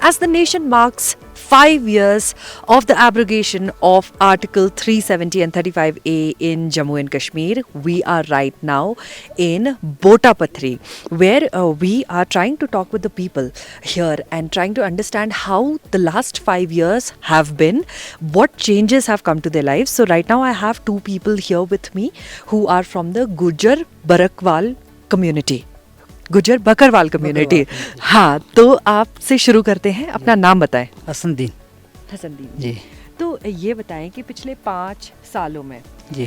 as the nation marks 5 years of the abrogation of Article 370 and 35A in Jammu and Kashmir, we are right now in Botapatri, where we are trying to talk with the people here and trying to understand how the last 5 years have been, what changes have come to their lives. So right now I have two people here with me who are from the Gujar Barakwal community. गुजर Bakarwal community. हाँ, तो आपसे शुरू करते हैं, अपना नाम बताएं। हसनदीन। हसनदीन जी। तो ये बताएं कि पिछले 5 सालों में जी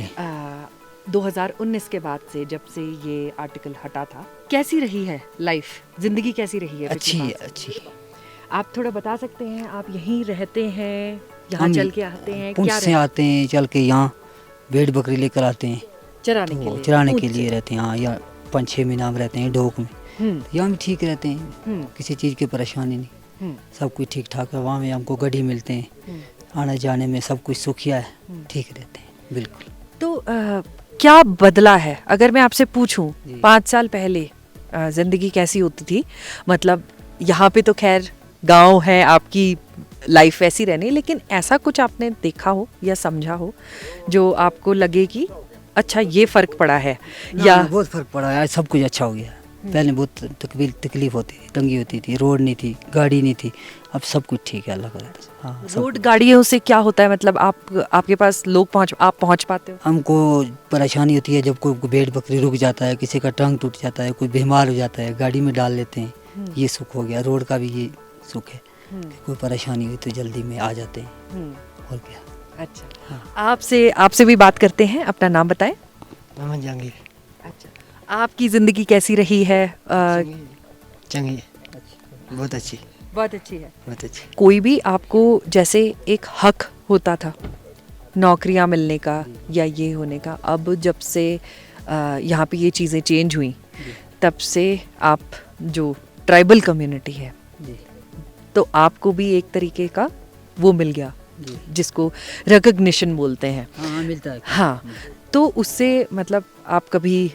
2019 के बाद से जब से ये आर्टिकल हटा था, कैसी रही है लाइफ, जिंदगी कैसी रही है? अच्छी है, अच्छी। आप थोड़ा बता सकते हैं, आप यहीं रहते हैं, यहाँ चल के आते हैं, क्या से आते हैं, चल के यहाँ भेड़ बकरी लेकर आते हैं चराने के लिए रहते हैं। हाँ, यहाँ 5-6 महीना हम रहते हैं डोक में। यहाँ भी ठीक रहते हैं, किसी चीज़ की परेशानी नहीं, सब कुछ ठीक ठाक है। वहाँ में हमको गाड़ी मिलते हैं, आने जाने में सब कुछ सुखिया है, ठीक रहते हैं बिल्कुल। तो क्या बदला है अगर मैं आपसे पूछूं, 5 साल पहले ज़िंदगी कैसी होती थी? मतलब यहाँ पे तो खैर गांव है, आपकी लाइफ ऐसी रहनी, लेकिन ऐसा कुछ आपने देखा हो या समझा हो जो आपको लगे कि अच्छा ये फ़र्क पड़ा है? या बहुत फ़र्क पड़ा है, सब कुछ अच्छा हो गया। पहले बहुत तकलीफ होती थी, तंगी होती थी, रोड नहीं थी, गाड़ी नहीं थी, अब सब कुछ ठीक है, अल्लाह का। हाँ, रोड गाड़ियों से क्या होता है? मतलब आपके पास आप पहुंच पाते हो? हमको परेशानी होती है जब कोई भेड़ बकरी रुक जाता है, किसी का टांग टूट जाता है, कोई बीमार हो जाता है, गाड़ी में डाल लेते हैं, ये सुख हो गया। रोड का भी ये सुख है कि कोई परेशानी हुई तो जल्दी में आ जाते हैं। और क्या। अच्छा, हाँ। आपसे भी बात करते हैं, अपना नाम बताएं। मोहम्मद जहांगीर। अच्छा, आपकी ज़िंदगी कैसी रही है? चंगी, बहुत अच्छी है। बहुत अच्छी। कोई भी आपको जैसे एक हक होता था नौकरियां मिलने का या ये होने का, अब जब से यहाँ पे ये चीज़ें चेंज हुई, तब से आप जो ट्राइबल कम्युनिटी है, तो आपको भी एक तरीके का वो मिल गया जिसको रिकॉग्निशन बोलते हैं। हाँ, मिलता है। हाँ, तो उससे मतलब आप कभी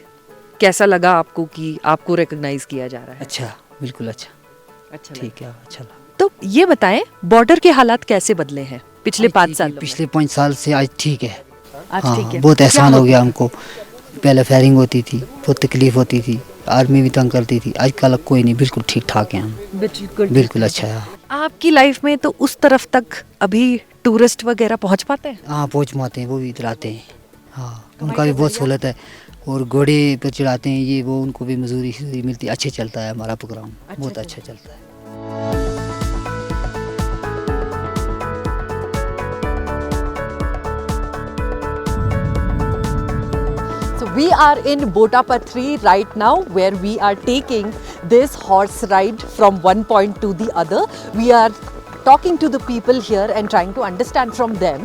कैसा लगा आपको कि आपको रिकॉग्नाइज किया जा रहा है? अच्छा, बिल्कुल अच्छा ठीक है, अच्छा लगा। तो ये बताएं, बॉर्डर के हालात कैसे बदले हैं पिछले 5 साल? पिछले 5 साल से आज ठीक है। आज ठीक है, बहुत एहसान हो गया हमको। पहले फायरिंग होती थी, बहुत तकलीफ होती थी, आर्मी भी तंग करती थी, आजकल कोई नहीं, बिल्कुल ठीक ठाक है हम। बिल्कुल अच्छा है। आपकी लाइफ में तो उस तरफ तक अभी टूरिस्ट वगैरह पहुंच पाते हैं? हाँ, पहुँच पाते हैं, वो भी इधर आते हैं। हाँ, उनका भी बहुत सहूलत है, और घोड़े पर चढ़ाते हैं, ये वो, उनको भी मजदूरी मिलती है। अच्छे चलता है हमारा प्रोग्राम, बहुत अच्छा चलता है। So we are in Botapatri right now, where we are taking this horse ride from one point to the other. We are talking to the people here and trying to understand from them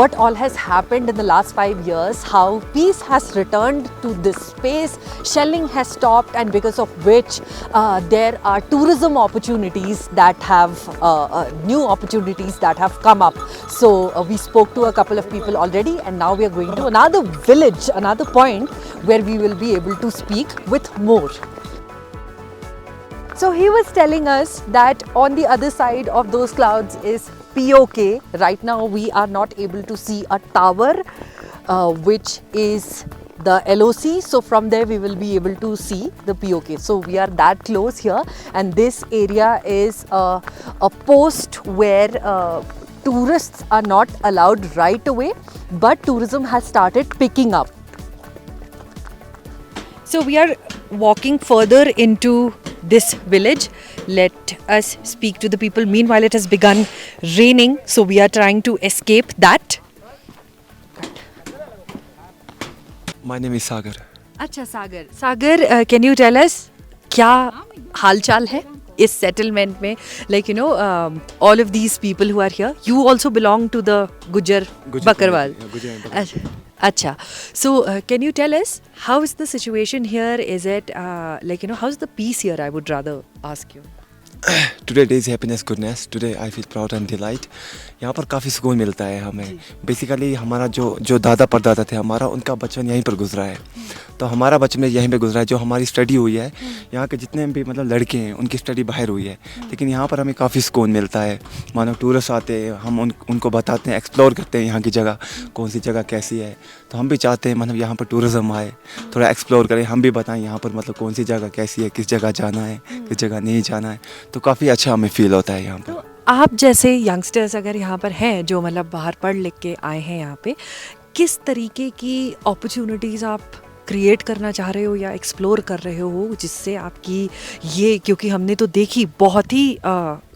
what all has happened in the last 5 years, how peace has returned to this space, shelling has stopped, and because of which there are tourism opportunities that have new opportunities that have come up. So we spoke to a couple of people already, and now we are going to another village, another point where we will be able to speak with more. So he was telling us that on the other side of those clouds is POK. Right now we are not able to see a tower, which is the LOC. So from there we will be able to see the POK. So we are that close here, and this area is a post where tourists are not allowed right away, but tourism has started picking up. So we are walking further into this village. Let us speak to the people. Meanwhile, it has begun raining, so we are trying to escape that. My name is Sagar. अच्छा, सागर, can you tell us क्या हालचाल है इस settlement में? Like, you know, all of these people who are here, you also belong to the Gujar Bakarwal. Gujar and Bakarwal. Acha. So, can you tell us how is the situation here? Is it like, you know, how's the peace here? I would rather ask you. Today day is happiness, goodness. Today I feel proud and delight. यहाँ पर काफ़ी सुकून मिलता है हमें. Basically हमारा जो दादा परदादा थे हमारा, उनका बचपन यहीं पर गुजरा है. तो हमारा बचपन यहीं पे गुजरा है. जो हमारी स्टडी हुई है, यहाँ के जितने भी मतलब लड़के हैं उनकी स्टडी बाहर हुई है. लेकिन यहाँ पर हमें काफ़ी सुकून मिलता है. मानो टूरिस्ट आते हैं, हम उनको बताते हैं, एक्सप्लोर करते हैं यहाँ की जगह, कौन सी जगह कैसी है. तो हम भी चाहते हैं मतलब यहाँ पर टूरिज़्म आए, थोड़ा एक्सप्लोर करें, हम भी बताएं यहाँ पर मतलब कौन सी जगह कैसी है, किस जगह जाना है, किस जगह नहीं जाना है. तो काफ़ी अच्छा हमें फील होता है यहाँ पर. आप जैसे यंगस्टर्स अगर यहाँ पर हैं जो मतलब बाहर पढ़ लिख के आए हैं यहाँ पे, किस तरीके की अपॉर्चुनिटीज़ आप क्रिएट करना चाह रहे हो या एक्सप्लोर कर रहे हो जिससे आपकी ये, क्योंकि हमने तो देखी बहुत ही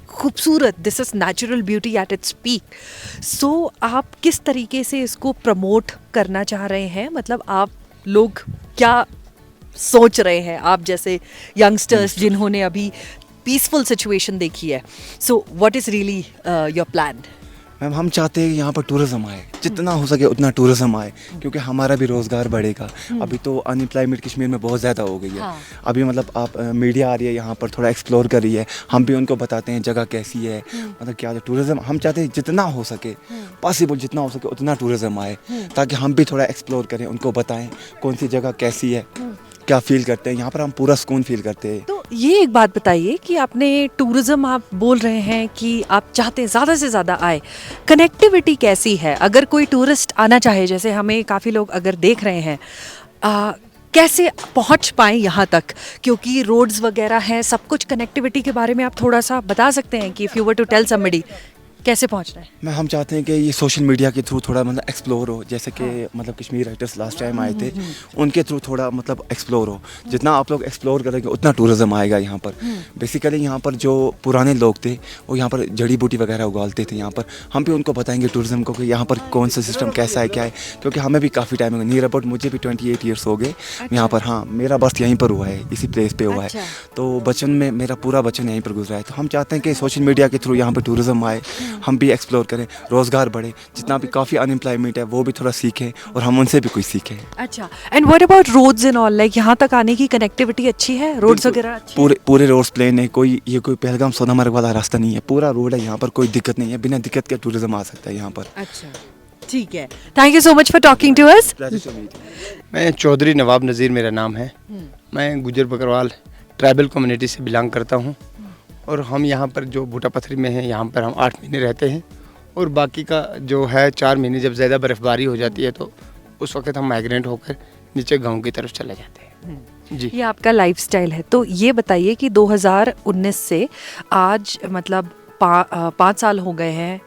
खूबसूरत, this is natural beauty at its peak. So आप किस तरीके से इसको प्रमोट करना चाह रहे हैं? मतलब आप लोग क्या सोच रहे हैं, आप जैसे यंगस्टर्स जिन्होंने अभी पीसफुल सिचुएशन देखी है. So what is really your plan? Ma'am हम चाहते हैं कि यहाँ पर टूरिज़्म आए, जितना हो सके उतना टूरिज़्म आए, क्योंकि हमारा भी रोज़गार बढ़ेगा. अभी तो अनएम्प्लॉयमेंट कश्मीर में बहुत ज़्यादा हो गई है. हाँ. अभी मतलब आप मीडिया आ रही है यहाँ पर, थोड़ा एक्सप्लोर कर रही है, हम भी उनको बताते हैं जगह कैसी है, मतलब क्या टूरिज़्म. हम चाहते हैं जितना हो सके, पॉसिबल जितना हो सके उतना टूरिज़्म आए, ताकि हम भी थोड़ा एक्सप्लोर करें, उनको बताएं कौन सी जगह कैसी है, क्या फील करते हैं. यहाँ पर हम पूरा सुकून फील करते हैं. तो ये एक बात बताइए कि आपने टूरिज्म, आप बोल रहे हैं कि आप चाहते हैं ज़्यादा से ज़्यादा आए, कनेक्टिविटी कैसी है? अगर कोई टूरिस्ट आना चाहे, जैसे हमें काफ़ी लोग अगर देख रहे हैं, कैसे पहुंच पाएँ यहाँ तक? क्योंकि रोड्स वगैरह हैं, सब कुछ, कनेक्टिविटी के बारे में आप थोड़ा सा बता सकते हैं कि if you were to tell somebody कैसे पहुंचना है? मैं हम चाहते हैं कि ये सोशल मीडिया के थ्रू थोड़ा मतलब एक्सप्लोर हो, जैसे कि मतलब कश्मीर राइटर्स लास्ट टाइम आए थे, उनके थ्रू थोड़ा मतलब एक्सप्लोर हो. जितना आप लोग एक्सप्लोर करेंगे उतना टूरिज़्म आएगा यहाँ पर. बेसिकली यहाँ पर जो पुराने लोग थे वो यहाँ पर जड़ी बूटी वगैरह उगालते थे यहाँ पर. हम भी उनको बताएंगे टूरिज़्म को कि यहाँ पर कौन सा सिस्टम कैसा है, क्या है, क्योंकि हमें भी काफ़ी टाइम हो गया. नियर अबाउट मुझे भी 28 ईयर्स हो गए यहाँ पर. हाँ, मेरा बर्थ यहीं पर हुआ है, इसी प्लेस पर हुआ है. तो बचपन में मेरा पूरा बचपन यहीं पर गुजरा है. तो हम चाहते हैं कि सोशल मीडिया के थ्रू यहाँ पर टूरिज़्म आए, हम भी एक्सप्लोर करें, रोज़गार बढ़े. जितना भी काफ़ी अनएम्प्लॉयमेंट है वो भी थोड़ा सीखें और हम उनसे भी कुछ सीखें. अच्छा, and what about roads and all? Like यहाँ तक आने की कनेक्टिविटी अच्छी है? रोड्स वगैरह अच्छी है? पूरे रोड्स प्लेन है. ये कोई पहलगाम सोनामर्ग वाला रास्ता नहीं है. पूरा रोड है यहाँ पर, कोई दिक्कत नहीं है. बिना दिक्कत के टूरिज़्म आ सकता है यहाँ पर. अच्छा, ठीक है. Thank you so much for talking to us. मैं चौधरी नवाब नज़ीर मेरा नाम है. मैं गुजर बकरवाल ट्राइबल कम्युनिटी से बिलोंग करता हूँ. और हम यहाँ पर जो बूटा पथरी में हैं, यहाँ पर हम 8 महीने रहते हैं. और बाकी का जो है 4 महीने जब ज़्यादा बर्फ़बारी हो जाती है तो उस वक्त हम माइग्रेंट होकर नीचे गांव की तरफ चले जाते हैं. जी, ये आपका लाइफस्टाइल है. तो ये बताइए कि 2019 से आज मतलब 5 साल हो गए हैं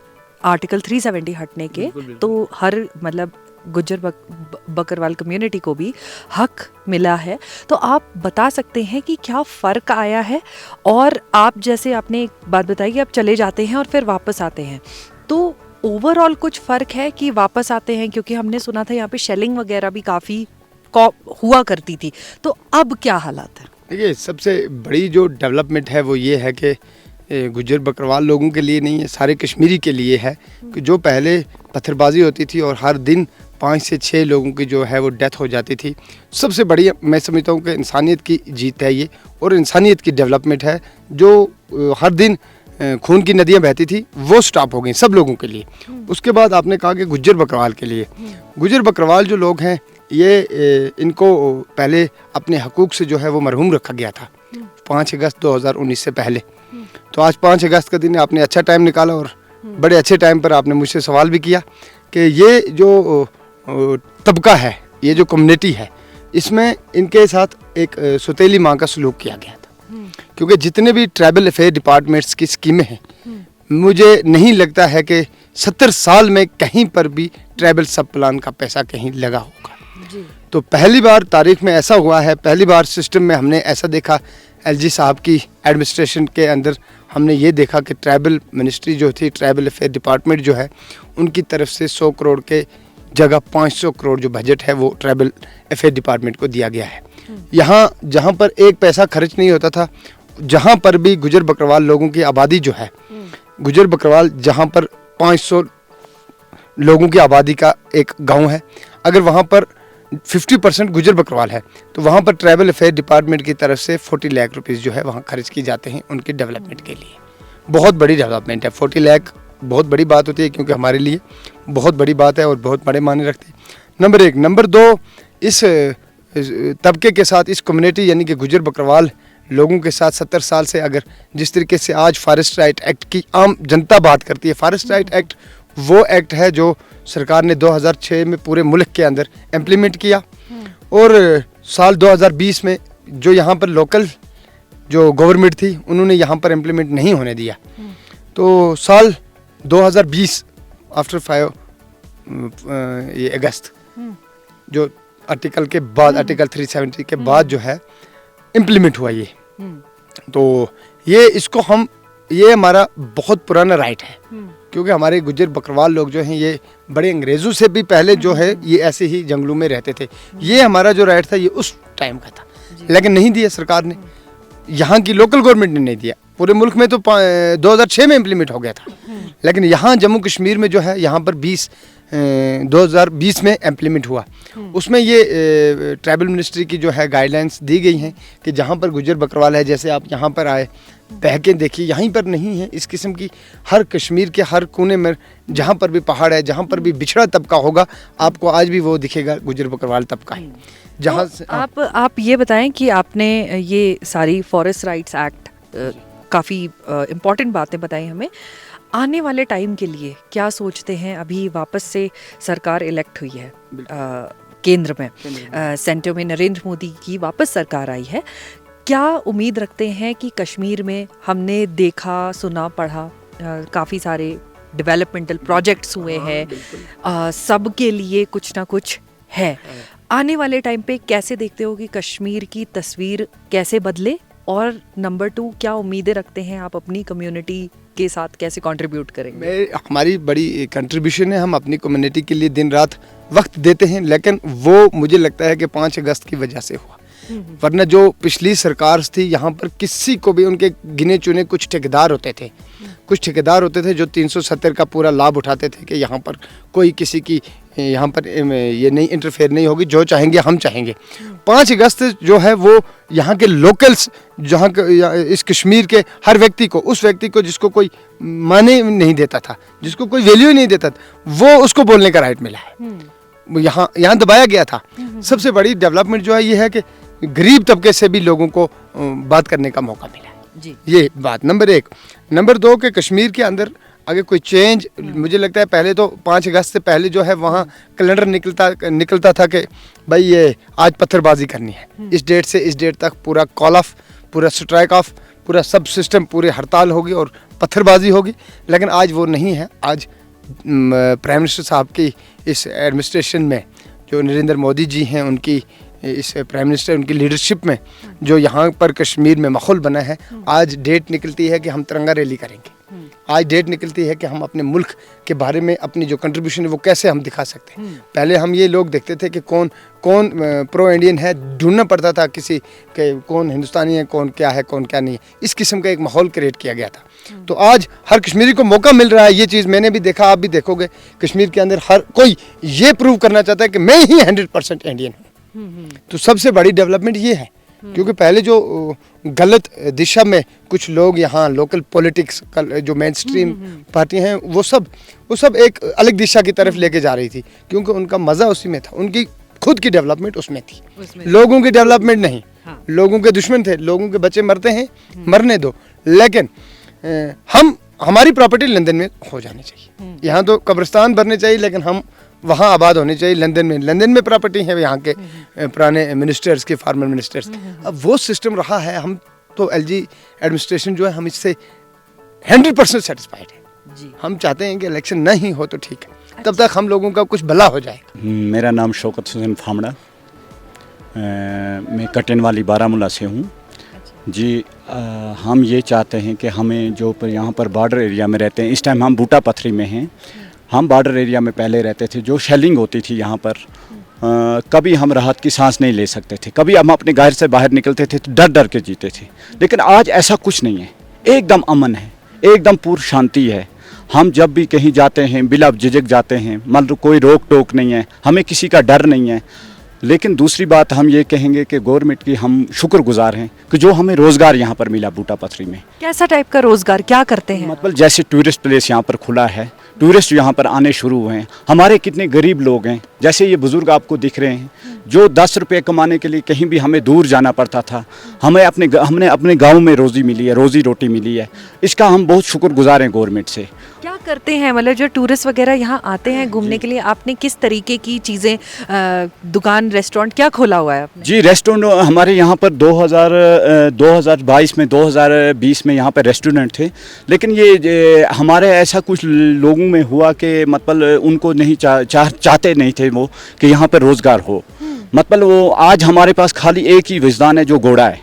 आर्टिकल 370 हटने के. तो हर मतलब गुज्जर बकरवाल कम्युनिटी को भी हक मिला है. तो आप बता सकते हैं कि क्या फ़र्क आया है? और आप जैसे आपने एक बात बताई कि आप चले जाते हैं और फिर वापस आते हैं, तो ओवरऑल कुछ फ़र्क है कि वापस आते हैं? क्योंकि हमने सुना था यहाँ पे शेलिंग वगैरह भी काफ़ी हुआ करती थी. तो अब क्या हालात है? देखिए, सबसे बड़ी जो डेवलपमेंट है वो ये है कि गुज्जर बकरवाल लोगों के लिए नहीं है, सारे कश्मीरी के लिए है. कि जो पहले पत्थरबाजी होती थी और हर दिन 5 से 6 लोगों की जो है वो डेथ हो जाती थी, सबसे बड़ी मैं समझता हूँ कि इंसानियत की जीत है ये, और इंसानियत की डेवलपमेंट है. जो हर दिन खून की नदियाँ बहती थी वो स्टॉप हो गई सब लोगों के लिए. उसके बाद आपने कहा कि गुज्जर बकरवाल के लिए, गुज्जर बकरवाल जो लोग हैं ये इनको पहले अपने हकूक़ से जो है वो मरहूम रखा गया था 5 अगस्त 2019 से पहले. तो आज 5 अगस्त का दिन है, आपने अच्छा टाइम निकाला और बड़े अच्छे टाइम पर आपने मुझसे सवाल भी किया कि ये जो तबका है, ये जो कम्युनिटी है, इसमें इनके साथ एक सौतेली माँ का सलूक किया गया था. क्योंकि जितने भी ट्राइबल अफेयर डिपार्टमेंट्स की स्कीमें हैं, मुझे नहीं लगता है कि 70 साल में कहीं पर भी ट्राइबल सब प्लान का पैसा कहीं लगा होगा. तो पहली बार तारीख में ऐसा हुआ है, पहली बार सिस्टम में हमने ऐसा देखा. एलजी साहब की एडमिनिस्ट्रेशन के अंदर हमने ये देखा कि ट्राइबल मिनिस्ट्री जो थी, ट्राइबल अफेयर डिपार्टमेंट जो है, उनकी तरफ से 100 करोड़ के जगह 500 करोड़ जो बजट है वो ट्राइबल अफेयर डिपार्टमेंट को दिया गया है. यहाँ जहाँ पर एक पैसा खर्च नहीं होता था, जहाँ पर भी गुजर बकरवाल लोगों की आबादी जो है, गुजर बकरवाल जहाँ पर 500 लोगों की आबादी का एक गांव है, अगर वहाँ पर 50% गुजर बकरवाल है। तो वहाँ पर ट्राइबल अफेयर डिपार्टमेंट की तरफ से 40 लाख रुपीज़ जो है वहाँ खर्च किए जाते हैं उनके डेवलपमेंट के लिए। बहुत बड़ी डेवलपमेंट है। 40 लाख बहुत बड़ी बात होती है, क्योंकि हमारे लिए बहुत बड़ी बात है और बहुत बड़े मायने रखते हैं। नंबर 1। नंबर 2, इस तबके के साथ, इस कम्युनिटी यानी कि गुजर बकरवाल लोगों के साथ 70 साल से अगर जिस तरीके से आज फॉरेस्ट राइट एक्ट की आम जनता बात करती है, फॉरेस्ट राइट एक्ट वो एक्ट है जो सरकार ने 2006 में पूरे मुल्क के अंदर इम्प्लीमेंट किया, और साल 2020 में जो यहाँ पर लोकल जो गवर्नमेंट थी उन्होंने यहाँ पर इम्प्लीमेंट नहीं होने दिया। तो साल 2020 आफ्टर 5 ये अगस्त जो आर्टिकल के बाद, आर्टिकल 370 के बाद जो है इम्प्लीमेंट हुआ ये। तो ये इसको हम, ये हमारा बहुत पुराना राइट है, क्योंकि हमारे गुजर बकरवाल लोग जो हैं ये बड़े अंग्रेज़ों से भी पहले जो है ये ऐसे ही जंगलों में रहते थे। ये हमारा जो राइट था ये उस टाइम का था, लेकिन नहीं दिया सरकार ने, यहाँ की लोकल गवर्नमेंट ने नहीं दिया। पूरे मुल्क में तो 2006 में इम्प्लीमेंट हो गया था, लेकिन यहाँ जम्मू कश्मीर में जो है यहाँ पर 2020 में इम्प्लीमेंट हुआ। उसमें ये ट्राइबल मिनिस्ट्री की जो है गाइडलाइंस दी गई हैं कि जहाँ पर गुजर बकरवाल है, जैसे आप यहाँ पर आए बहकें देखिए, यहीं पर नहीं है इस किस्म की। हर कश्मीर के हर कोने में जहाँ पर भी पहाड़ है, जहाँ पर भी बिछड़ा तबका होगा, आपको आज भी वो दिखेगा गुजर बकरवाल तबका है। जहाँ तो आप ये बताएं कि आपने ये सारी फॉरेस्ट राइट्स एक्ट काफ़ी इम्पॉर्टेंट बातें बताई हमें। आने वाले टाइम के लिए क्या सोचते हैं? अभी वापस से सरकार इलेक्ट हुई है केंद्र में, सेंटर में नरेंद्र मोदी की वापस सरकार आई है। क्या उम्मीद रखते हैं कि कश्मीर में, हमने देखा सुना पढ़ा काफ़ी सारे डेवलपमेंटल प्रोजेक्ट्स हुए हैं, सब के लिए कुछ ना कुछ है। आने वाले टाइम पे कैसे देखते हो कि कश्मीर की तस्वीर कैसे बदले? और नंबर 2, क्या उम्मीदें रखते हैं आप अपनी कम्युनिटी के साथ कैसे कंट्रीब्यूट करेंगे? हमारी बड़ी कंट्रीब्यूशन है, हम अपनी कम्युनिटी के लिए दिन रात वक्त देते हैं, लेकिन वो मुझे लगता है कि 5 अगस्त की वजह से हुआ। वरना जो पिछली सरकार थी यहाँ पर किसी को भी, उनके गिने चुने कुछ ठेकेदार होते थे, जो 370 का पूरा लाभ उठाते थे कि यहाँ पर कोई किसी की यहाँ पर ये नहीं इंटरफेयर नहीं होगी, जो चाहेंगे हम चाहेंगे। 5 अगस्त जो है वो यहाँ के लोकल्स, जहाँ इस कश्मीर के हर व्यक्ति को, उस व्यक्ति को जिसको कोई माने नहीं देता था, जिसको कोई वैल्यू नहीं देता था, वो उसको बोलने का राइट मिला है। यहाँ दबाया गया था। सबसे बड़ी डेवलपमेंट जो है ये है कि गरीब तबके से भी लोगों को बात करने का मौका मिला है। ये बात नंबर 1। नंबर 2 के कश्मीर के अंदर अगर कोई चेंज, मुझे लगता है पहले तो 5 अगस्त से पहले जो है वहाँ कैलेंडर निकलता था कि भाई ये आज पत्थरबाजी करनी है, इस डेट से इस डेट तक पूरा कॉल ऑफ, पूरा स्ट्राइक ऑफ, पूरा सब सिस्टम, पूरी हड़ताल होगी और पत्थरबाजी होगी। लेकिन आज वो नहीं है। आज प्राइम मिनिस्टर साहब की इस एडमिनिस्ट्रेशन में, जो नरेंद्र मोदी जी हैं, उनकी इस प्राइम मिनिस्टर, उनकी लीडरशिप में जो यहाँ पर कश्मीर में माहौल बना है, आज डेट निकलती है कि हम तिरंगा रैली करेंगे। आज डेट निकलती है कि हम अपने मुल्क के बारे में अपनी जो कंट्रीब्यूशन है वो कैसे हम दिखा सकते हैं। पहले हम ये लोग देखते थे कि कौन प्रो इंडियन है, ढूंढना पड़ता था किसी के, कौन हिंदुस्तानी है, कौन क्या है, कौन क्या नहीं है। इस किस्म का एक माहौल क्रिएट किया गया था। तो आज हर कश्मीरी को मौका मिल रहा है। ये चीज़ मैंने भी देखा, आप भी देखोगे, कश्मीर के अंदर हर कोई ये प्रूव करना चाहता है कि मैं ही 100% इंडियन हूँ। तो सबसे बड़ी डेवलपमेंट ये है, क्योंकि पहले जो गलत दिशा में कुछ लोग यहाँ लोकल पॉलिटिक्स जो मेन स्ट्रीम पार्टी हैं वो सब एक अलग दिशा की तरफ लेके जा रही थी, क्योंकि उनका मज़ा उसी में था, उनकी खुद की डेवलपमेंट उसमें थी, लोगों की डेवलपमेंट नहीं। लोगों के दुश्मन थे, लोगों के बच्चे मरते हैं, मरने दो, लेकिन हमारी प्रॉपर्टी लंदन में हो जानी चाहिए। यहाँ तो कब्रिस्तान बनने चाहिए, लेकिन हम वहाँ आबाद होने चाहिए लंदन में प्रॉपर्टी है यहाँ के पुराने मिनिस्टर्स के, फार्मर मिनिस्टर्स। अब वो सिस्टम रहा है। हम तो एलजी एडमिनिस्ट्रेशन जो है, हम इससे 100% सेटिस्फाइड है। हम चाहते हैं कि इलेक्शन नहीं हो तो ठीक है, तब तक हम लोगों का कुछ भला हो जाए। मेरा नाम शौकत हुसैन फामड़ा, मैं कटन वाली बारामूला से हूँ जी। हम ये चाहते हैं कि हमें जो यहाँ पर बॉर्डर एरिया में रहते हैं, इस टाइम हम बूटा पथरी में हैं। हम बॉर्डर एरिया में पहले रहते थे, जो शेलिंग होती थी यहाँ पर, कभी हम राहत की सांस नहीं ले सकते थे, कभी हम अपने घर से बाहर निकलते थे तो डर डर के जीते थे। लेकिन आज ऐसा कुछ नहीं है, एकदम अमन है, एकदम पूर्ण शांति है। हम जब भी कहीं जाते हैं बिला झिझक जाते हैं, मतलब कोई रोक टोक नहीं है, हमें किसी का डर नहीं है। लेकिन दूसरी बात हम ये कहेंगे कि गवर्नमेंट की हम शुक्रगुजार हैं कि जो हमें रोज़गार यहाँ पर मिला बूटा पथरी में। कैसा टाइप का रोजगार, क्या करते हैं? मतलब जैसे टूरिस्ट प्लेस यहाँ पर खुला है, टूरिस्ट यहाँ पर आने शुरू हुए हैं। हमारे कितने गरीब लोग हैं, जैसे ये बुज़ुर्ग आपको दिख रहे हैं, जो 10 रुपये कमाने के लिए कहीं भी हमें दूर जाना पड़ता था, हमने अपने गांव में रोज़ी मिली है, रोज़ी रोटी मिली है। इसका हम बहुत शुक्रगुजार हैं गवर्नमेंट से। क्या करते हैं, मतलब जो टूरिस्ट वगैरह यहाँ आते हैं घूमने के लिए, आपने किस तरीके की चीज़ें, दुकान, रेस्टोरेंट क्या खोला हुआ है आपने? जी, रेस्टोरेंट हमारे यहाँ पर 2022 में 2020 में यहाँ पर रेस्टोरेंट थे, लेकिन ये हमारे ऐसा कुछ लोगों में हुआ कि मतलब उनको नहीं चाहते नहीं थे वो कि यहाँ पर रोज़गार हो। मतलब वो आज हमारे पास खाली एक ही विजदान है जो घोड़ा है।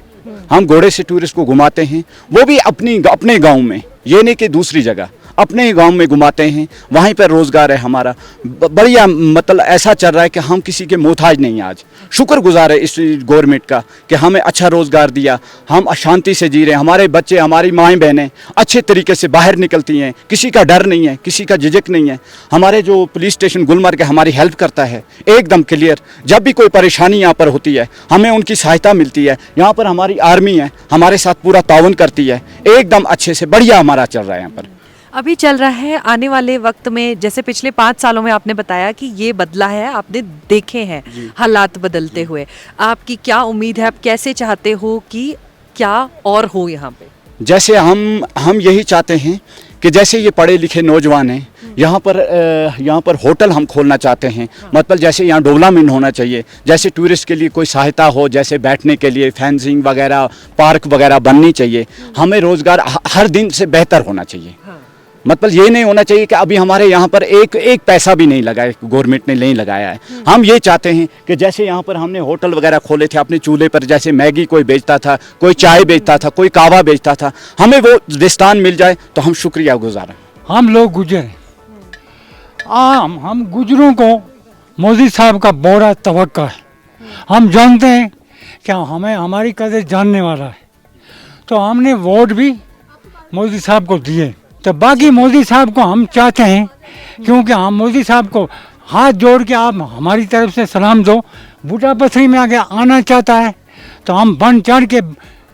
हम घोड़े से टूरिस्ट को घुमाते हैं, वो भी अपने गांव में, ये नहीं कि दूसरी जगह, अपने ही गांव में घुमाते हैं। वहीं पर रोज़गार है हमारा बढ़िया, मतलब ऐसा चल रहा है कि हम किसी के मोहताज नहीं। आज शुक्रगुजार है इस गवर्नमेंट का कि हमें अच्छा रोज़गार दिया, हम अशांति से जी रहे हैं। हमारे बच्चे, हमारी माएँ बहनें अच्छे तरीके से बाहर निकलती हैं, किसी का डर नहीं है, किसी का झिझक नहीं है। हमारे जो पुलिस स्टेशन गुलमर्ग है हमारी हेल्प करता है एकदम क्लियर। जब भी कोई परेशानी यहाँ पर होती है हमें उनकी सहायता मिलती है। यहाँ पर हमारी आर्मी है, हमारे साथ पूरा ताउन करती है, एकदम अच्छे से बढ़िया हमारा चल रहा है यहाँ पर। अभी चल रहा है, आने वाले वक्त में जैसे पिछले 5 सालों में आपने बताया कि ये बदला है, आपने देखे हैं हालात बदलते हुए, आपकी क्या उम्मीद है, आप कैसे चाहते हो कि क्या और हो यहाँ पे? जैसे हम यही चाहते हैं कि जैसे ये पढ़े लिखे नौजवान हैं, यहाँ पर होटल हम खोलना चाहते हैं। मतलब जैसे यहाँ डेवलपमेंट होना चाहिए, जैसे टूरिस्ट के लिए कोई सहायता हो, जैसे बैठने के लिए फेंसिंग वगैरह, पार्क वगैरह बननी चाहिए। हमें रोज़गार हर दिन से बेहतर होना चाहिए। मतलब ये नहीं होना चाहिए कि अभी हमारे यहाँ पर एक पैसा भी नहीं लगा है, गवर्नमेंट ने नहीं लगाया है। हम ये चाहते हैं कि जैसे यहाँ पर हमने होटल वगैरह खोले थे अपने चूल्हे पर, जैसे मैगी कोई बेचता था, कोई चाय बेचता था, कोई कावा बेचता था, हमें वो स्थान मिल जाए तो हम शुक्रिया गुजार हैं। हम लोग गुजर हैं, हम गुजरों को मोदी साहब का बड़ा तवक्का है। हम जानते हैं कि हमें हमारी कदर जानने वाला है, तो हमने वोट भी मोदी साहब को दिए। तो बाकी मोदी साहब को हम चाहते हैं, क्योंकि हम मोदी साहब को हाथ जोड़ के आप हमारी तरफ से सलाम दो। बूटा पथरी में आगे आना चाहता है तो हम बन चढ़ के,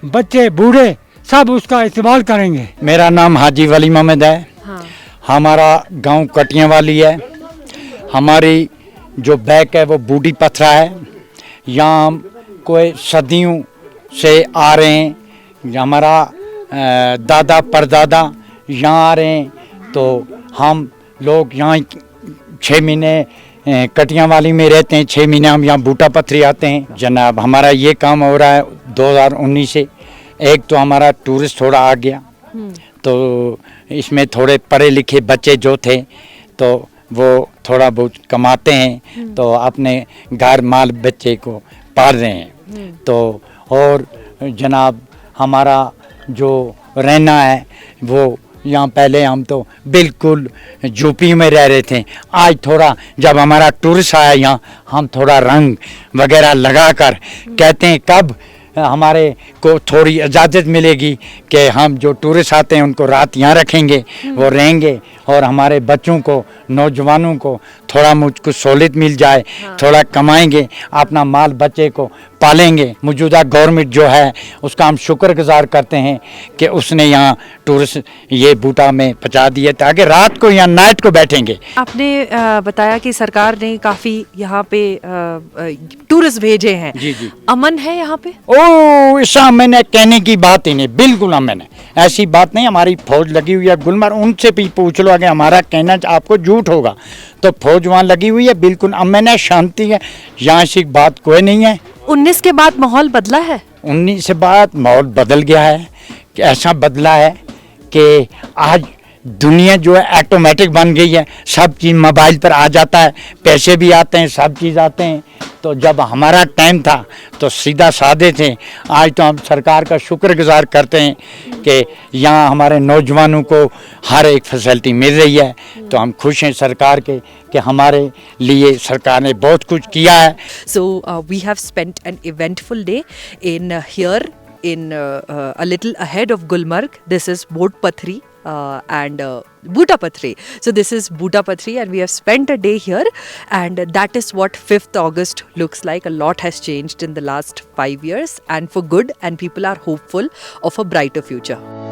बच्चे बूढ़े सब उसका इस्तेमाल करेंगे। मेरा नाम हाजी वली मोहम्मद है। हाँ। हमारा गांव कटियां वाली है। हमारी जो बैक है वो बूटी पथरा है। यहाँ हम कोई सदियों से आ रहे हैं, हमारा दादा परदादा यहाँ आ रहे हैं। तो हम लोग यहाँ 6 महीने कटियां वाली में रहते हैं, 6 महीने हम यहाँ बूटा पथरी आते हैं। जनाब हमारा ये काम हो रहा है 2019 से। एक तो हमारा टूरिस्ट थोड़ा आ गया, तो इसमें थोड़े पढ़े लिखे बच्चे जो थे तो वो थोड़ा बहुत कमाते हैं, तो अपने घर माल बच्चे को पाल रहे हैं। तो और जनाब हमारा जो रहना है वो यहाँ पहले हम तो बिल्कुल यूपी में रह रहे थे। आज थोड़ा जब हमारा टूरिस्ट आया यहाँ, हम थोड़ा रंग वगैरह लगाकर कहते हैं कब हमारे को थोड़ी इजाज़त मिलेगी कि हम जो टूरिस्ट आते हैं उनको रात यहाँ रखेंगे, वो रहेंगे, और हमारे बच्चों को, नौजवानों को थोड़ा मुझको सहूलियत मिल जाए, थोड़ा कमाएंगे, अपना माल बच्चे को पालेंगे। मौजूदा गवर्नमेंट जो है उसका हम शुक्रगुजार करते हैं कि उसने यहाँ टूरिस्ट ये बूटा में पहुँचा दिए ताकि रात को यहाँ नाइट को बैठेंगे। आपने बताया कि सरकार ने काफ़ी यहाँ पे टूरिस्ट भेजे हैं। जी जी। अमन है यहाँ पे? ऐसा मैंने कहने की बात ही नहीं, बिल्कुल अमन है, ऐसी बात नहीं। हमारी फौज लगी हुई है गुलमर्ग, उनसे भी पूछ लो, अगर हमारा कहना आपको झूठ होगा तो फौज वहाँ लगी हुई है, बिल्कुल अमन है, शांति है, यहाँ ऐसी बात कोई नहीं है। 19 के बाद माहौल बदला है? 19 से बाद माहौल बदल गया है कि ऐसा बदला है कि आज दुनिया जो है ऑटोमेटिक बन गई है, सब चीज़ मोबाइल पर आ जाता है, पैसे भी आते हैं, सब चीज़ आते हैं। तो जब हमारा टाइम था तो सीधा साधे थे। आज तो हम सरकार का शुक्रगुजार करते हैं कि यहाँ हमारे नौजवानों को हर एक फैसिलिटी मिल रही है। तो हम खुश हैं सरकार के कि हमारे लिए सरकार ने बहुत कुछ किया है। So we have spent an eventful day in here in a little ahead of Gulmarg. This is Bot Pathri. and Butapatri. So this is Butapatri and we have spent a day here, and that is what 5th August looks like. A lot has changed in the last 5 years and for good, and people are hopeful of a brighter future.